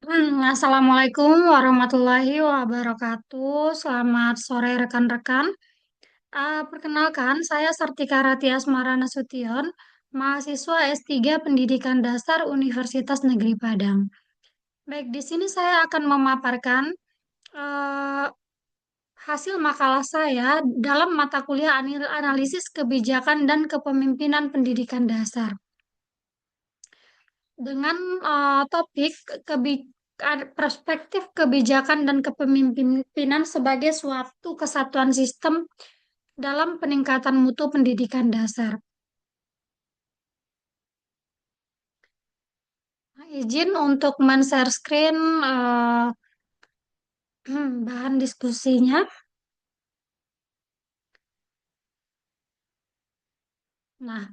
Assalamualaikum warahmatullahi wabarakatuh. Selamat sore rekan-rekan. Perkenalkan, saya Sartika Ratia Asmara Nasution, mahasiswa S3 Pendidikan Dasar Universitas Negeri Padang. Baik, di sini saya akan memaparkan eh, hasil makalah saya dalam mata kuliah analisis kebijakan dan kepemimpinan pendidikan dasar dengan topik perspektif kebijakan dan kepemimpinan sebagai suatu kesatuan sistem dalam peningkatan mutu pendidikan dasar. Izin untuk men-share screen bahan diskusinya. Nah,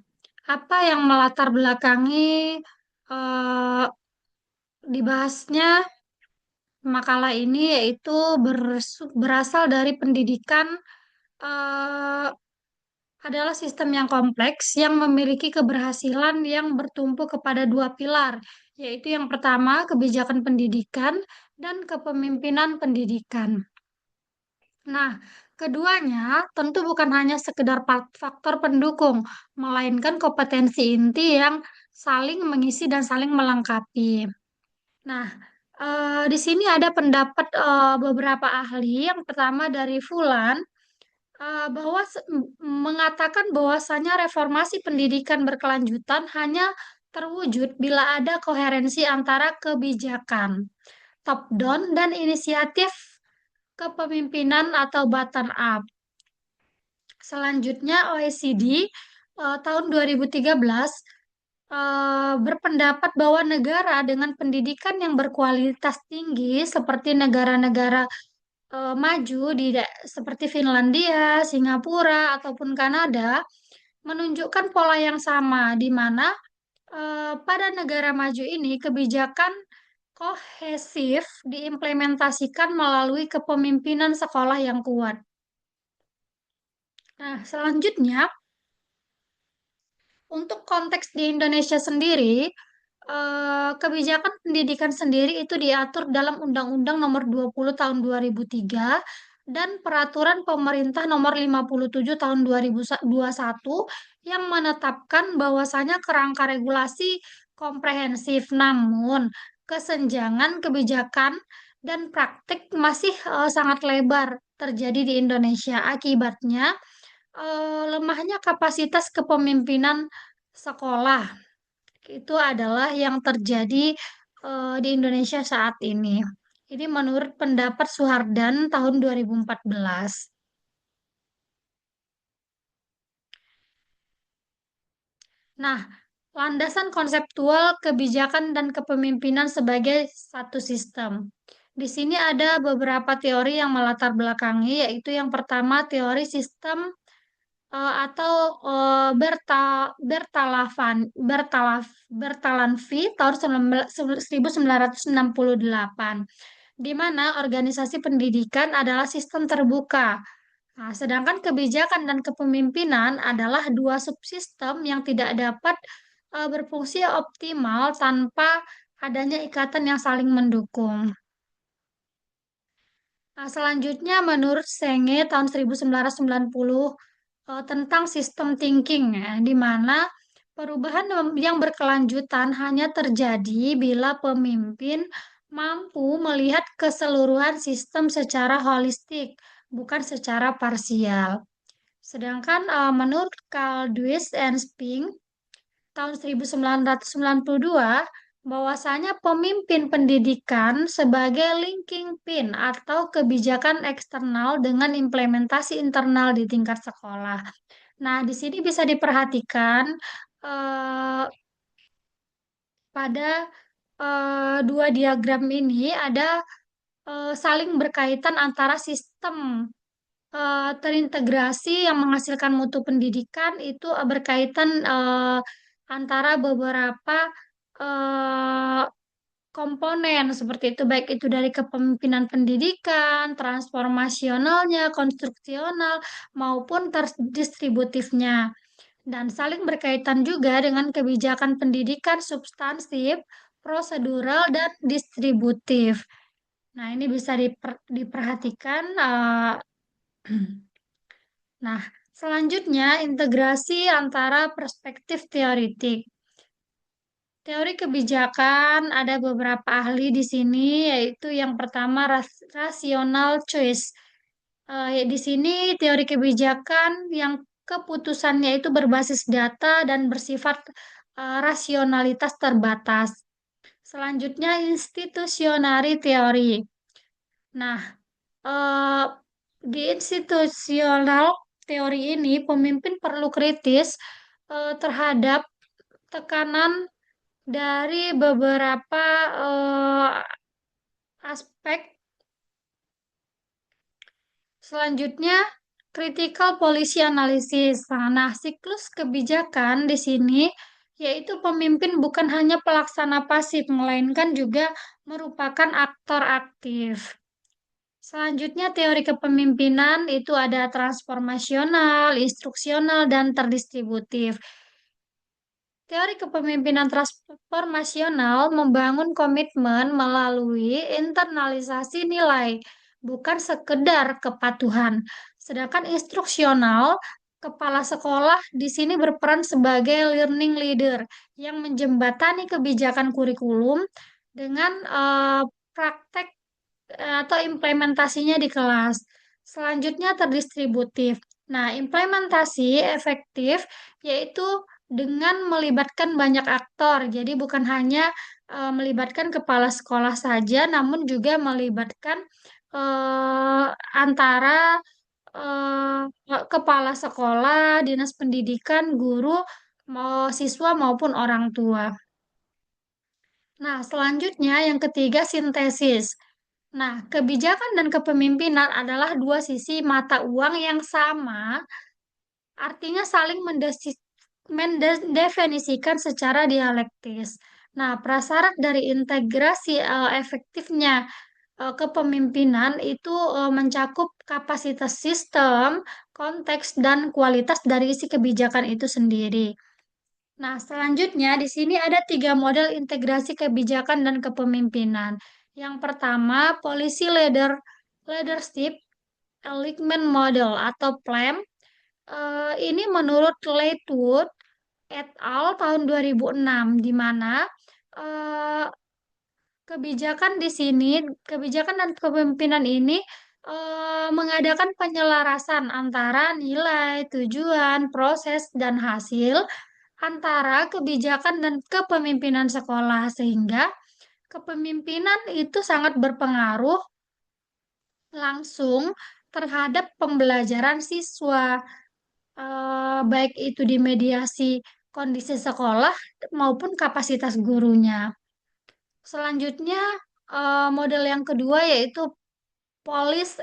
apa yang melatar belakangi eh, dibahasnya makalah ini yaitu berasal dari pendidikan eh, adalah sistem yang kompleks yang memiliki keberhasilan yang bertumpu kepada dua pilar, yaitu yang pertama kebijakan pendidikan dan kepemimpinan pendidikan. Nah, keduanya tentu bukan hanya sekedar faktor pendukung, melainkan kompetensi inti yang saling mengisi dan saling melengkapi. Nah, di sini ada pendapat beberapa ahli. Yang pertama dari Fulan bahwa mengatakan bahwasanya reformasi pendidikan berkelanjutan hanya terwujud bila ada koherensi antara kebijakan top down dan inisiatif kepemimpinan atau bottom up. Selanjutnya OECD tahun 2013 berpendapat bahwa negara dengan pendidikan yang berkualitas tinggi seperti negara-negara maju seperti Finlandia, Singapura, ataupun Kanada menunjukkan pola yang sama di mana pada negara maju ini kebijakan kohesif diimplementasikan melalui kepemimpinan sekolah yang kuat. Nah, selanjutnya untuk konteks di Indonesia sendiri, kebijakan pendidikan sendiri itu diatur dalam Undang-Undang Nomor 20 Tahun 2003 dan Peraturan Pemerintah Nomor 57 Tahun 2021 yang menetapkan bahwasanya kerangka regulasi komprehensif, namun kesenjangan kebijakan dan praktik masih sangat lebar terjadi di Indonesia. Akibatnya, lemahnya kapasitas kepemimpinan sekolah itu adalah yang terjadi di Indonesia saat ini. Ini menurut pendapat Suhardan tahun 2014. Nah, landasan konseptual kebijakan dan kepemimpinan sebagai satu sistem. Di sini ada beberapa teori yang melatar belakangi, yaitu yang pertama teori sistem atau Bertalanffy tahun 1968, di mana organisasi pendidikan adalah sistem terbuka. Nah, sedangkan kebijakan dan kepemimpinan adalah dua subsistem yang tidak dapat berfungsi optimal tanpa adanya ikatan yang saling mendukung. Nah, selanjutnya menurut Senge tahun 1990 tentang sistem thinking ya, di mana perubahan yang berkelanjutan hanya terjadi bila pemimpin mampu melihat keseluruhan sistem secara holistik, bukan secara parsial. Sedangkan menurut Carl Dweck and Spink tahun 1992 bahwasanya pemimpin pendidikan sebagai linking pin atau kebijakan eksternal dengan implementasi internal di tingkat sekolah. Nah, di sini bisa diperhatikan eh, pada dua diagram ini ada saling berkaitan antara sistem terintegrasi yang menghasilkan mutu pendidikan itu berkaitan antara beberapa eh, komponen seperti itu, baik itu dari kepemimpinan pendidikan, transformasionalnya, konstruksional, maupun terdistributifnya. Dan saling berkaitan juga dengan kebijakan pendidikan substansif prosedural, dan distributif. Nah, ini bisa diperhatikan. Nah, selanjutnya integrasi antara perspektif teoritik. Teori kebijakan ada beberapa ahli di sini, yaitu yang pertama rational choice. Di sini teori kebijakan yang keputusannya itu berbasis data dan bersifat rasionalitas terbatas. Selanjutnya institusional teori. Nah, eh, di institusional teori ini pemimpin perlu kritis terhadap tekanan dari beberapa aspek. Selanjutnya, critical policy analysis. Nah, siklus kebijakan di sini yaitu pemimpin bukan hanya pelaksana pasif, melainkan juga merupakan aktor aktif. Selanjutnya, teori kepemimpinan itu ada transformasional, instruksional, dan terdistributif. Teori kepemimpinan transformasional membangun komitmen melalui internalisasi nilai, bukan sekedar kepatuhan. Sedangkan instruksional, kepala sekolah di sini berperan sebagai learning leader yang menjembatani kebijakan kurikulum dengan praktek atau implementasinya di kelas. Selanjutnya terdistributif. Nah, implementasi efektif yaitu dengan melibatkan banyak aktor. Jadi bukan hanya melibatkan kepala sekolah saja, namun juga melibatkan eh, antara kepala sekolah, dinas pendidikan, guru, siswa maupun orang tua. Nah, selanjutnya yang ketiga sintesis. Nah, kebijakan dan kepemimpinan adalah dua sisi mata uang yang sama, artinya saling mendefinisikan secara dialektis. Nah, prasyarat dari integrasi efektifnya kepemimpinan itu mencakup kapasitas sistem, konteks, dan kualitas dari isi kebijakan itu sendiri. Nah, selanjutnya di sini ada tiga model integrasi kebijakan dan kepemimpinan. Yang pertama, leadership alignment model atau PLAM. Ini menurut Leitwood et al. Tahun 2006, di mana eh, kebijakan dan kepemimpinan ini mengadakan penyelarasan antara nilai, tujuan, proses, dan hasil antara kebijakan dan kepemimpinan sekolah, sehingga kepemimpinan itu sangat berpengaruh langsung terhadap pembelajaran siswa, baik itu di mediasi kondisi sekolah maupun kapasitas gurunya. Selanjutnya, model yang kedua yaitu Police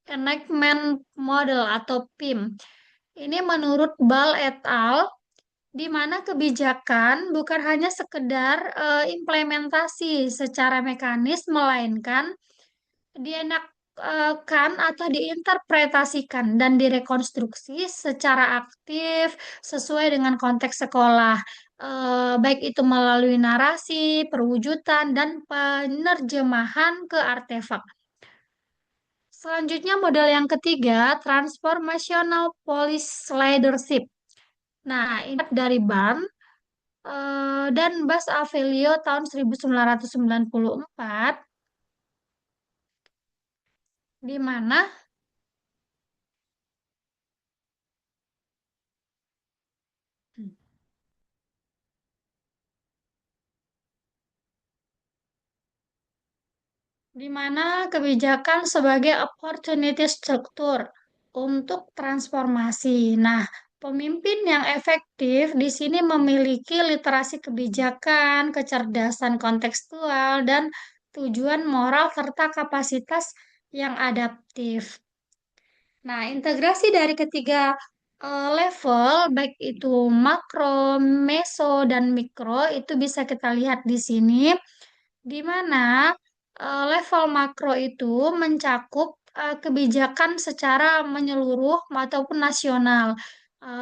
Enactment Model atau PIM. Ini menurut Ball et al., di mana kebijakan bukan hanya sekedar implementasi secara mekanis, melainkan dienakkan atau diinterpretasikan dan direkonstruksi secara aktif sesuai dengan konteks sekolah, baik itu melalui narasi, perwujudan, dan penerjemahan ke artefak. Selanjutnya model yang ketiga, transformational police leadership. Nah, ini dari BAM dan Bas Avelio tahun 1994, di mana kebijakan sebagai opportunity struktur untuk transformasi. Nah, pemimpin yang efektif di sini memiliki literasi kebijakan, kecerdasan kontekstual, dan tujuan moral serta kapasitas yang adaptif. Nah, integrasi dari ketiga level, baik itu makro, meso, dan mikro, itu bisa kita lihat di sini, di mana level makro itu mencakup kebijakan secara menyeluruh ataupun nasional.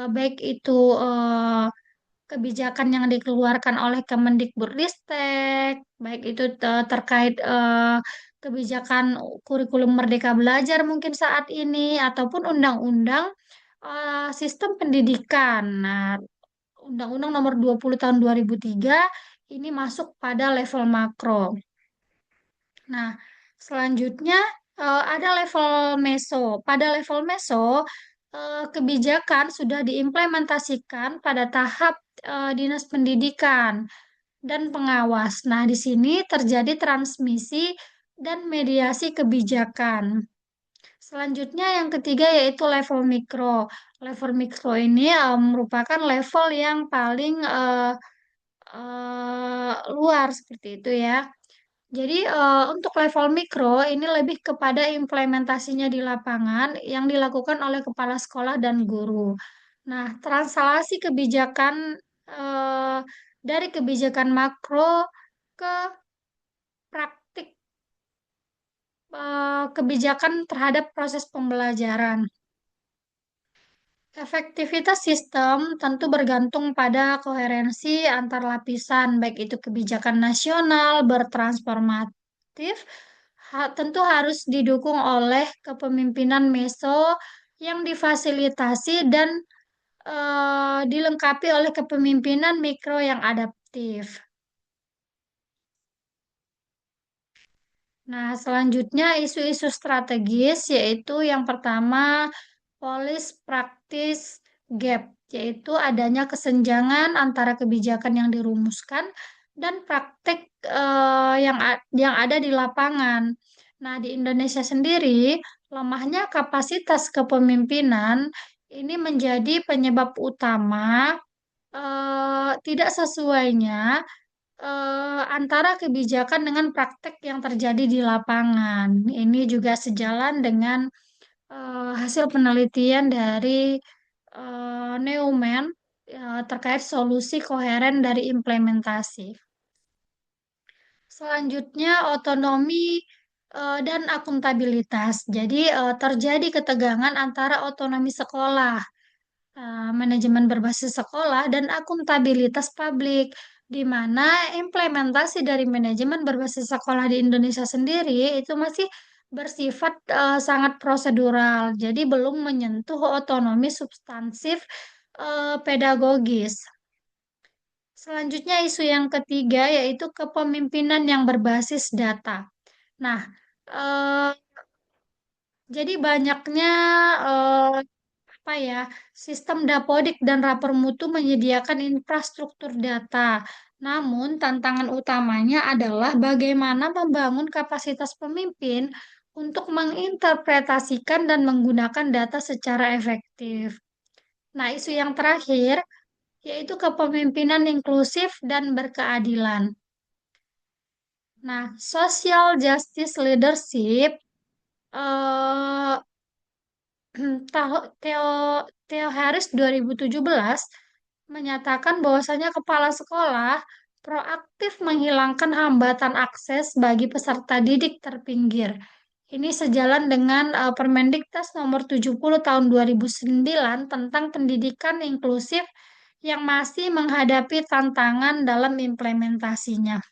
Baik itu kebijakan yang dikeluarkan oleh Kemendikbudristek, baik itu terkait kebijakan kurikulum Merdeka Belajar mungkin saat ini, ataupun undang-undang sistem pendidikan. Nah, Undang-Undang Nomor 20 Tahun 2003 ini masuk pada level makro. Nah, selanjutnya ada level meso. Pada level meso, kebijakan sudah diimplementasikan pada tahap Dinas Pendidikan dan pengawas. Nah, di sini terjadi transmisi dan mediasi kebijakan. Selanjutnya yang ketiga yaitu level mikro. Level mikro ini merupakan level yang paling luar seperti itu ya. Jadi untuk level mikro ini lebih kepada implementasinya di lapangan yang dilakukan oleh kepala sekolah dan guru. Nah, translasi kebijakan eh, dari kebijakan makro ke praktik kebijakan terhadap proses pembelajaran. Efektivitas sistem tentu bergantung pada koherensi antar lapisan, baik itu kebijakan nasional bertransformatif, tentu harus didukung oleh kepemimpinan meso yang difasilitasi dan dilengkapi oleh kepemimpinan mikro yang adaptif. Nah, selanjutnya isu-isu strategis yaitu yang pertama policy practice gap, yaitu adanya kesenjangan antara kebijakan yang dirumuskan dan praktik yang ada di lapangan. Nah, di Indonesia sendiri, lemahnya kapasitas kepemimpinan ini menjadi penyebab utama tidak sesuainya antara kebijakan dengan praktek yang terjadi di lapangan. Ini juga sejalan dengan hasil penelitian dari Neumann terkait solusi koheren dari implementasi. Selanjutnya, otonomi dan akuntabilitas. Jadi, terjadi ketegangan antara otonomi sekolah, manajemen berbasis sekolah, dan akuntabilitas publik, di mana implementasi dari manajemen berbasis sekolah di Indonesia sendiri itu masih bersifat sangat prosedural, jadi belum menyentuh otonomi substansif pedagogis. Selanjutnya isu yang ketiga yaitu kepemimpinan yang berbasis data. Nah, eh, jadi banyaknya eh, apa ya, sistem Dapodik dan Rapor Mutu menyediakan infrastruktur data. Namun, tantangan utamanya adalah bagaimana membangun kapasitas pemimpin untuk menginterpretasikan dan menggunakan data secara efektif. Nah, isu yang terakhir yaitu kepemimpinan inklusif dan berkeadilan. Nah, social justice leadership eh, Theo, Theo Harris 2017 menyatakan bahwasanya kepala sekolah proaktif menghilangkan hambatan akses bagi peserta didik terpinggir. Ini sejalan dengan Permendiktas nomor 70 tahun 2009 tentang pendidikan inklusif yang masih menghadapi tantangan dalam implementasinya.